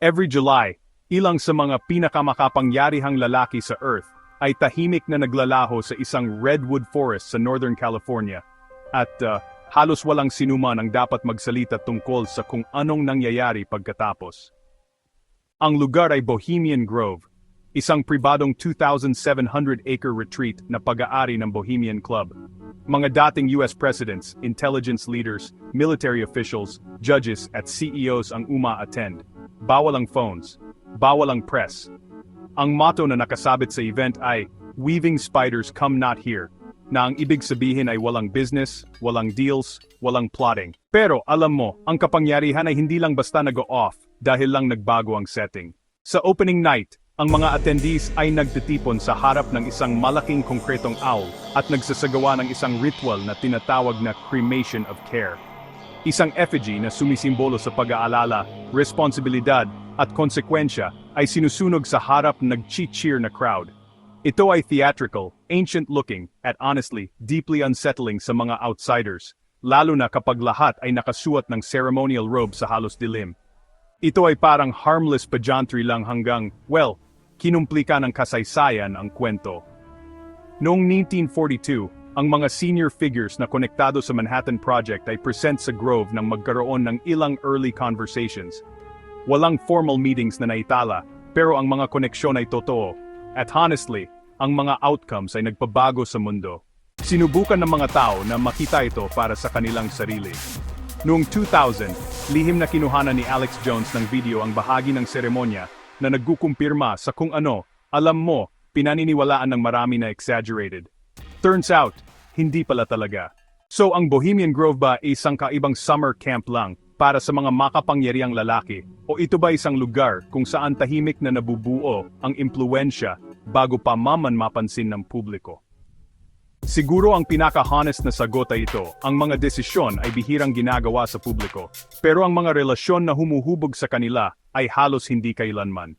Every July, ilang sa mga pinakamakapangyarihang lalaki sa Earth ay tahimik na naglalaho sa isang redwood forest sa Northern California. At halos walang sinuman ang dapat magsalita tungkol sa kung anong nangyayari pagkatapos. Ang lugar ay Bohemian Grove, isang pribadong 2,700-acre retreat na pag-aari ng Bohemian Club. Mga dating US presidents, intelligence leaders, military officials, judges at CEOs ang uma-attend. Bawal ang phones, bawal ang press. Ang motto na nakasabit sa event ay, "Weaving spiders come not here," na ang ibig sabihin ay walang business, walang deals, walang plotting. Pero alam mo, ang kapangyarihan ay hindi lang basta nag-off dahil lang nagbago ang setting. Sa opening night, ang mga attendees ay nagtitipon sa harap ng isang malaking konkretong owl at nagsasagawa ng isang ritual na tinatawag na cremation of care. Isang effigy na sumisimbolo sa pag-aalala, responsibilidad at konsekwensya ay sinusunog sa harap ng nag-cheer na crowd. Ito ay theatrical, ancient-looking, at honestly, deeply unsettling sa mga outsiders, lalo na kapag lahat ay nakasuot ng ceremonial robe sa halos dilim. Ito ay parang harmless pageantry lang hanggang, well, kinumplika ng kasaysayan ang kwento. Noong 1942, ang mga senior figures na konektado sa Manhattan Project ay present sa Grove nang magkaroon ng ilang early conversations. Walang formal meetings na naitala, pero ang mga koneksyon ay totoo. At honestly, ang mga outcomes ay nagpabago sa mundo. Sinubukan ng mga tao na makita ito para sa kanilang sarili. Noong 2000, lihim na kinuhanan ni Alex Jones ng video ang bahagi ng seremonya na nagkukumpirma sa kung ano, alam mo, pinaniniwalaan ng marami na exaggerated. Turns out, hindi pala talaga. So ang Bohemian Grove ba ay isang kaibang summer camp lang para sa mga makapangyarihang lalaki? O ito ba isang lugar kung saan tahimik na nabubuo ang impluensya bago pa mapansin ng publiko? Siguro ang pinaka-honest na sagot ay ito, ang mga desisyon ay bihirang ginagawa sa publiko, pero ang mga relasyon na humuhubog sa kanila ay halos hindi kailanman.